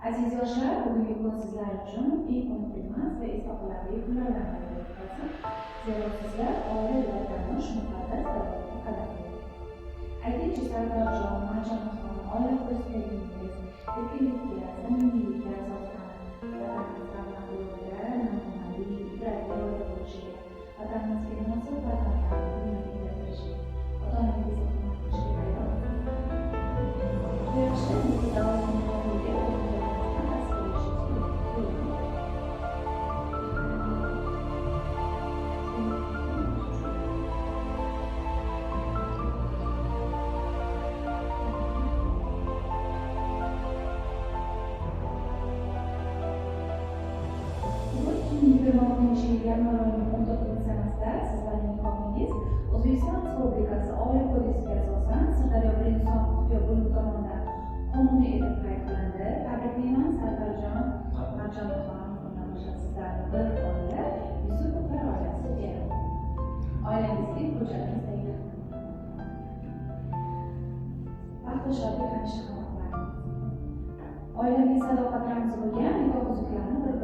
Aziz yoshlar, bugungi kun sizlar uchun eng unutilmas va esda qolarli kunlardan biri o'tsin. Zero sizlar oila bilan tanish muqaddas davlatga qadam qo'ying. Aytingchi, Sardarjon, Marjonaxon, oila qurishdagingiz erkinlikka, samimiylikka asoslanib, vatanimizga maqbullikka, namunali, ibratli oila bo'lishiga, vatanimizga munosib farzandlarni dunyoga keltirishiga, ota-onangizga hurmat qilishga tayyormisizlar? Bu yoshda bizga davom yanvar oyining 14 sanasida sizlarning nikohingiz O'zbekiston Respublikasi Oila kodeksiga asosan Sirdaryo Inson huquqiy bo'limi tomonidan qonuniy etib qayd qilindi. Tabriklayman Sardarjon, Marjonaxon, sizlarning bir oila, Yusupovlar oilasi diyorum. Oilangizga hujjatimiz tayyor. Baxt va shodlik hamisha hamrohlarimiz. Oilangiz sadoqat ramzi bo'lgan nikoh uzuklarini bir